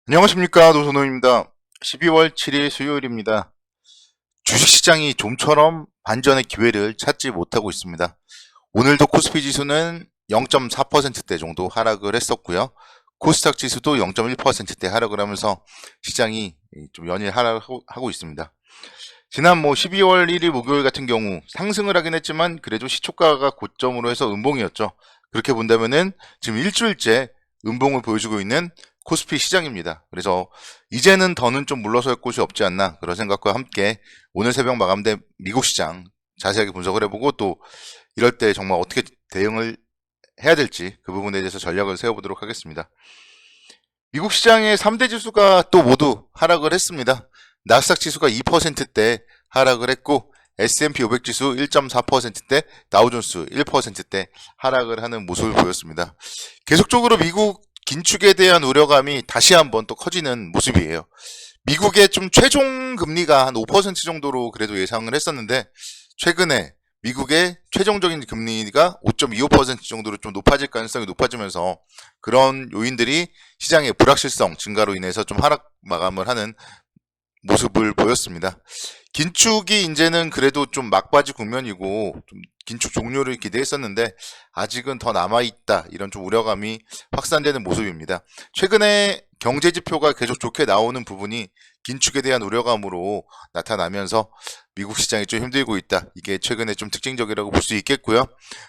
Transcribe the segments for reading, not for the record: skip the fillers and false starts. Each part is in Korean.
안녕하십니까, 노선호입니다. 12월 7일 수요일입니다. 주식시장이 좀처럼 반전의 기회를 찾지 못하고 있습니다. 오늘도 코스피 지수는 0.4%대 정도 하락을 했었고요. 코스닥 지수도 0.1%대 하락을 하면서 시장이 좀 연일 하락하고 있습니다. 지난 12월 1일 목요일 같은 경우 상승을 하긴 했지만 그래도 시초가가 고점으로 해서 음봉이었죠. 그렇게 본다면은 지금 일주일째 음봉을 보여주고 있는 코스피 시장입니다. 그래서 이제는 더는 좀 물러설 곳이 없지 않나 그런 생각과 함께 오늘 새벽 마감된 미국 시장 자세하게 분석을 해보고 또 이럴 때 정말 어떻게 대응을 해야 될지 그 부분에 대해서 전략을 세워보도록 하겠습니다. 미국 시장의 3대 지수가 또 모두 하락을 했습니다. 나스닥 지수가 2%대 하락을 했고 S&P 500 지수 1.4%대, 다우존스 1%대 하락을 하는 모습을 보였습니다. 계속적으로 미국 긴축에 대한 우려감이 다시 한번 또 커지는 모습이에요. 미국의 좀 최종 금리가 한 5% 정도로 그래도 예상을 했었는데 최근에 미국의 최종적인 금리가 5.25% 정도로 좀 높아질 가능성이 높아지면서 그런 요인들이 시장의 불확실성 증가로 인해서 좀 하락 마감을 하는 모습을 보였습니다. 긴축이 이제는 그래도 좀 막바지 국면이고 좀 긴축 종료를 기대했었는데 아직은 더 남아있다 이런 좀 우려감이 확산되는 모습입니다. 최근에 경제 지표가 계속 좋게 나오는 부분이 긴축에 대한 우려감으로 나타나면서 미국 시장이 좀 힘들고 있다. 이게 최근에 좀 특징적이라고 볼 수 있겠고요.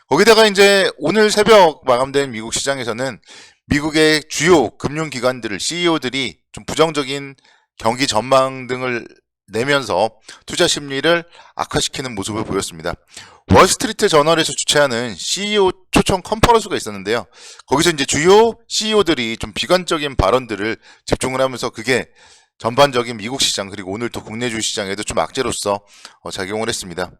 거기다가 이제 오늘 새벽 마감된 미국 시장에서는 미국의 주요 금융기관들을 CEO들이 좀 부정적인 경기 전망 등을 내면서 투자 심리를 악화시키는 모습을 보였습니다. 월스트리트 저널에서 주최하는 CEO 초청 컨퍼런스가 있었는데요. 거기서 이제 주요 CEO들이 좀 비관적인 발언들을 집중을 하면서 그게 전반적인 미국 시장 그리고 오늘 또 국내 주시장에도 좀 악재로서 작용을 했습니다.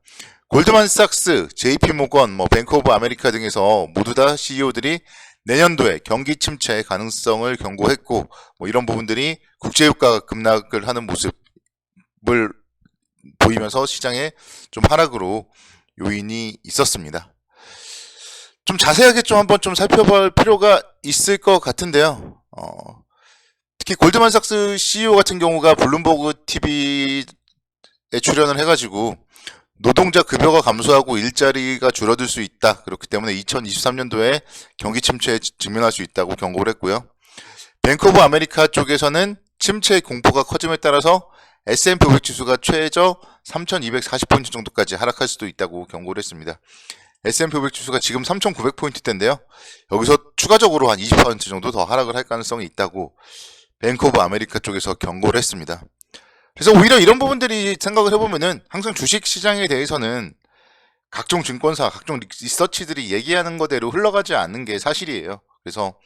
골드만삭스, JP모건, 뱅크 오브 아메리카 등에서 모두 다 CEO들이 내년도에 경기 침체 가능성을 경고했고 이런 부분들이 국제유가가 급락을 하는 모습을 보이면서 시장에 좀 하락으로 요인이 있었습니다. 좀 자세하게 좀 한번 좀 살펴볼 필요가 있을 것 같은데요. 특히 골드만삭스 CEO 같은 경우가 블룸버그 TV에 출연을 해가지고 노동자 급여가 감소하고 일자리가 줄어들 수 있다. 그렇기 때문에 2023년도에 경기 침체에 직면할 수 있다고 경고를 했고요. 뱅크 오브 아메리카 쪽에서는 침체 공포가 커짐에 따라서 S&P 500 지수가 최저 3,240포인트 정도까지 하락할 수도 있다고 경고를 했습니다. S&P 500 지수가 지금 3,900포인트대인데요. 여기서 추가적으로 한 20% 정도 더 하락을 할 가능성이 있다고 뱅크 오브 아메리카 쪽에서 경고를 했습니다. 그래서 오히려 이런 부분들이 생각을 해보면은 항상 주식 시장에 대해서는 각종 증권사, 각종 리서치들이 얘기하는 거대로 흘러가지 않는 게 사실이에요. 그래서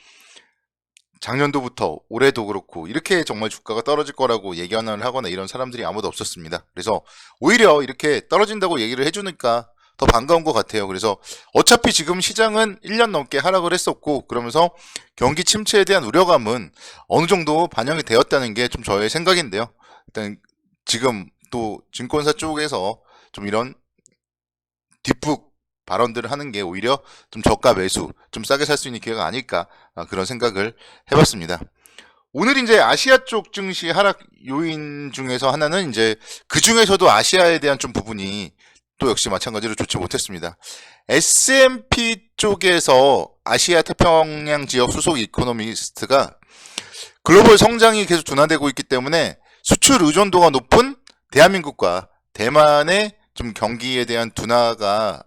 작년도부터 올해도 그렇고 이렇게 정말 주가가 떨어질 거라고 예견을 하거나 이런 사람들이 아무도 없었습니다. 그래서 오히려 이렇게 떨어진다고 얘기를 해주니까 더 반가운 것 같아요. 그래서 어차피 지금 시장은 1년 넘게 하락을 했었고 그러면서 경기 침체에 대한 우려감은 어느 정도 반영이 되었다는 게 좀 저의 생각인데요. 일단 지금 또 증권사 쪽에서 좀 이런 뒷북 발언들을 하는 게 오히려 좀 저가 매수, 좀 싸게 살 수 있는 기회가 아닐까 그런 생각을 해봤습니다. 오늘 이제 아시아 쪽 증시 하락 요인 중에서 하나는 이제 그 중에서도 아시아에 대한 좀 부분이 또 역시 마찬가지로 좋지 못했습니다. S&P 쪽에서 아시아 태평양 지역 수속 이코노미스트가 글로벌 성장이 계속 둔화되고 있기 때문에 수출 의존도가 높은 대한민국과 대만의 좀 경기에 대한 둔화가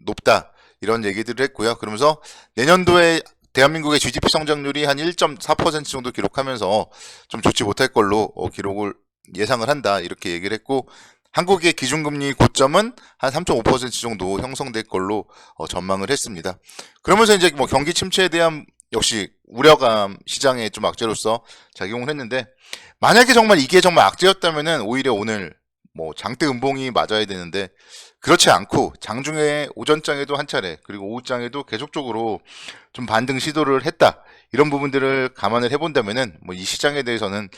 높다 이런 얘기들을 했고요. 그러면서 내년도에 대한민국의 GDP 성장률이 한 1.4% 정도 기록하면서 좀 좋지 못할 걸로 기록을 예상을 한다 이렇게 얘기를 했고 한국의 기준금리 고점은 한 3.5% 정도 형성될 걸로 전망을 했습니다. 그러면서 이제 경기 침체에 대한 역시 우려감 시장에 좀 악재로서 작용을 했는데 만약에 정말 이게 정말 악재였다면은 오히려 오늘 장대 음봉이 맞아야 되는데 그렇지 않고 장중에 오전장에도 한 차례 그리고 오후장에도 계속적으로 좀 반등 시도를 했다 이런 부분들을 감안을 해본다면은 이 시장에 대해서는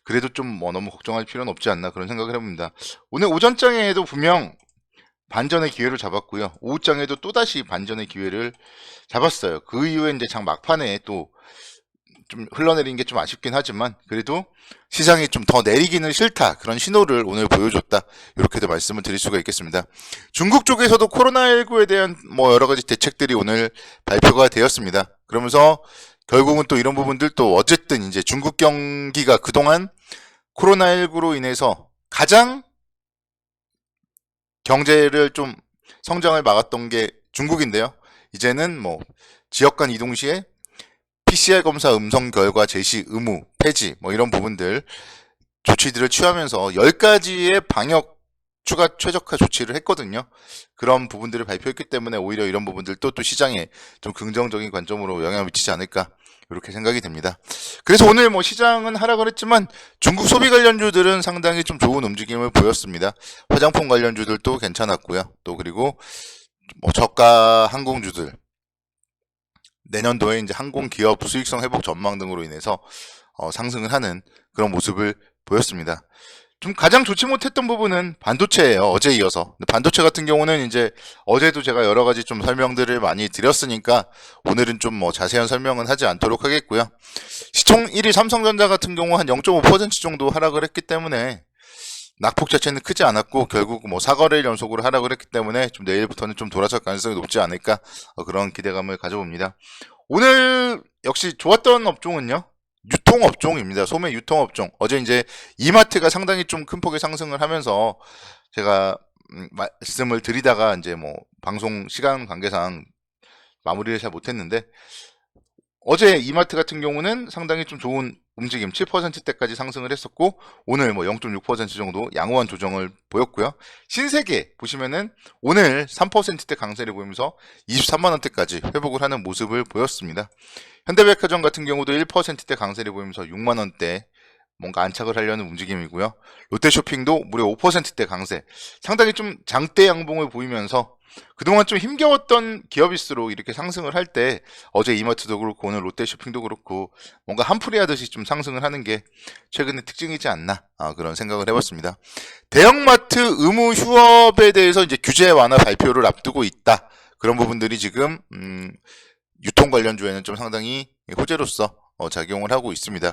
그래도 좀 너무 걱정할 필요는 없지 않나 그런 생각을 해봅니다. 오늘 오전장에도 분명 반전의 기회를 잡았고요. 오후장에도 또다시 반전의 기회를 잡았어요. 그 이후에 이제 장 막판에 또 좀 흘러내린 게 좀 아쉽긴 하지만 그래도 시장이 좀 더 내리기는 싫다 그런 신호를 오늘 보여줬다 이렇게도 말씀을 드릴 수가 있겠습니다. 중국 쪽에서도 코로나19에 대한 뭐 여러 가지 대책들이 오늘 발표가 되었습니다. 그러면서 결국은 또 이런 부분들도 어쨌든 이제 중국 경기가 그동안 코로나19로 인해서 가장 경제를 좀 성장을 막았던 게 중국인데요. 이제는 뭐 지역 간 이동 시에 PCR 검사 음성 결과 제시 의무 폐지 뭐 이런 부분들 조치들을 취하면서 10가지의 방역 추가 최적화 조치를 했거든요. 그런 부분들을 발표했기 때문에 오히려 이런 부분들도 또 시장에 좀 긍정적인 관점으로 영향을 미치지 않을까 이렇게 생각이 됩니다. 그래서 오늘 뭐 시장은 하락을 했지만 중국 소비 관련주들은 상당히 좀 좋은 움직임을 보였습니다. 화장품 관련주들도 괜찮았고요. 또 그리고 뭐 저가 항공주들 내년도에 이제 항공 기업 수익성 회복 전망 등으로 인해서 상승을 하는 그런 모습을 보였습니다. 좀 가장 좋지 못했던 부분은 반도체예요. 어제 이어서. 근데 반도체 같은 경우는 이제 어제도 제가 여러 가지 좀 설명들을 많이 드렸으니까 오늘은 좀 뭐 자세한 설명은 하지 않도록 하겠고요. 시총 1위 삼성전자 같은 경우 한 0.5% 정도 하락을 했기 때문에 낙폭 자체는 크지 않았고 결국 뭐 4거래일 연속으로 하락을 했기 때문에 좀 내일부터는 좀 돌아설 가능성이 높지 않을까 그런 기대감을 가져봅니다. 오늘 역시 좋았던 업종은요. 유통업종입니다. 소매 유통업종. 어제 이제 이마트가 상당히 좀 큰 폭의 상승을 하면서 제가 말씀을 드리다가 이제 뭐 방송 시간 관계상 마무리를 잘 못했는데 어제 이마트 같은 경우는 상당히 좀 좋은 움직임 7%대까지 상승을 했었고 오늘 뭐 0.6% 정도 양호한 조정을 보였고요. 신세계 보시면은 오늘 3%대 강세를 보이면서 23만원대까지 회복을 하는 모습을 보였습니다. 현대백화점 같은 경우도 1%대 강세를 보이면서 6만원대 뭔가 안착을 하려는 움직임이고요. 롯데쇼핑도 무려 5%대 강세 상당히 좀 장대 양봉을 보이면서 그동안 좀 힘겨웠던 기업일수록 이렇게 상승을 할 때 어제 이마트도 그렇고 오늘 롯데쇼핑도 그렇고 뭔가 한풀이 하듯이 좀 상승을 하는 게 최근의 특징이지 않나 그런 생각을 해봤습니다. 대형마트 의무 휴업에 대해서 이제 규제 완화 발표를 앞두고 있다. 그런 부분들이 지금 유통 관련주에는 좀 상당히 호재로서 작용을 하고 있습니다.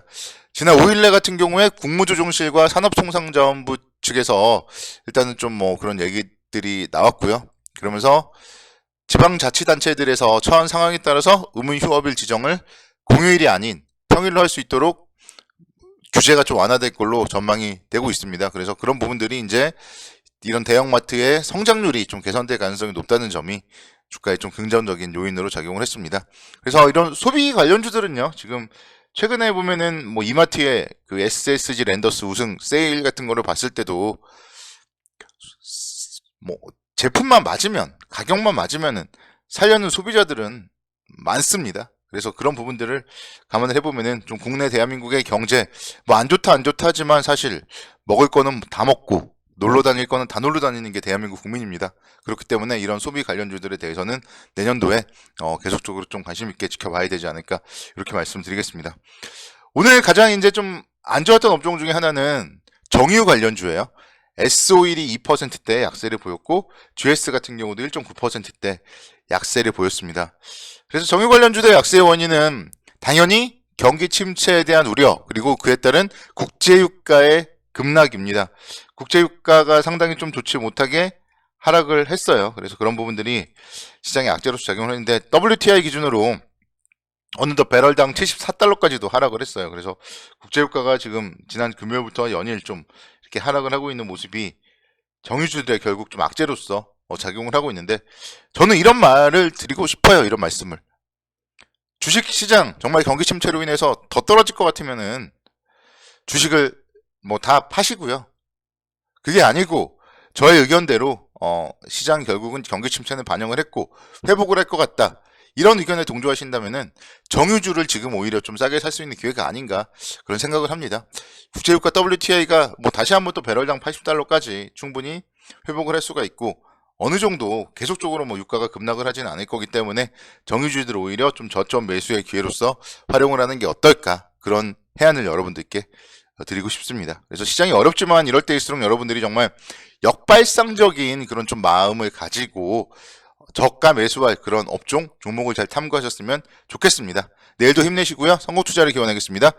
지난 5일날 같은 경우에 국무조정실과 산업통상자원부 측에서 일단은 좀 뭐 그런 얘기들이 나왔고요. 그러면서 지방자치단체들에서 처한 상황에 따라서 의무휴업일 지정을 공휴일이 아닌 평일로 할 수 있도록 규제가 좀 완화될 걸로 전망이 되고 있습니다. 그래서 그런 부분들이 이제 이런 대형마트의 성장률이 좀 개선될 가능성이 높다는 점이 주가에 좀 긍정적인 요인으로 작용을 했습니다. 그래서 이런 소비 관련주들은요, 지금 최근에 보면은 뭐 이마트의 그 SSG 랜더스 우승 세일 같은 거를 봤을 때도 뭐 제품만 맞으면 가격만 맞으면은 살려는 소비자들은 많습니다. 그래서 그런 부분들을 감안을 해보면은 좀 국내 대한민국의 경제 뭐 안 좋다 하지만 사실 먹을 거는 다 먹고 놀러 다닐 거는 다 놀러 다니는 게 대한민국 국민입니다. 그렇기 때문에 이런 소비 관련주들에 대해서는 내년도에 계속적으로 좀 관심 있게 지켜봐야 되지 않을까 이렇게 말씀드리겠습니다. 오늘 가장 이제 좀 안 좋았던 업종 중에 하나는 정유 관련주예요. S51이 2%대 약세를 보였고 GS 같은 경우도 1.9%대 약세를 보였습니다. 그래서 정유 관련주의 약세의 원인은 당연히 경기 침체에 대한 우려 그리고 그에 따른 국제유가의 급락입니다. 국제유가가 상당히 좀 좋지 못하게 하락을 했어요. 그래서 그런 부분들이 시장의 악재로서 작용을 했는데 WTI 기준으로 어느덧 배럴당 74달러까지도 하락을 했어요. 그래서 국제유가가 지금 지난 금요일부터 연일 좀 이렇게 하락을 하고 있는 모습이 정유주들의 결국 좀 악재로서 작용을 하고 있는데 저는 이런 말을 드리고 싶어요. 이런 말씀을. 주식시장 정말 경기 침체로 인해서 더 떨어질 것 같으면은 주식을 뭐 다 파시고요. 그게 아니고 저의 의견대로 시장 결국은 경기 침체는 반영을 했고 회복을 할 것 같다. 이런 의견에 동조하신다면은 정유주를 지금 오히려 좀 싸게 살 수 있는 기회가 아닌가 그런 생각을 합니다. 국제유가 WTI가 뭐 다시 한번 또 배럴당 80달러까지 충분히 회복을 할 수가 있고 어느 정도 계속적으로 뭐 유가가 급락을 하지는 않을 거기 때문에 정유주들 오히려 좀 저점 매수의 기회로서 활용을 하는 게 어떨까 그런 해안을 여러분들께 드리고 싶습니다. 그래서 시장이 어렵지만 이럴 때일수록 여러분들이 정말 역발상적인 그런 좀 마음을 가지고 저가 매수할 그런 업종 종목을 잘 탐구하셨으면 좋겠습니다. 내일도 힘내시고요. 성공 투자를 기원하겠습니다.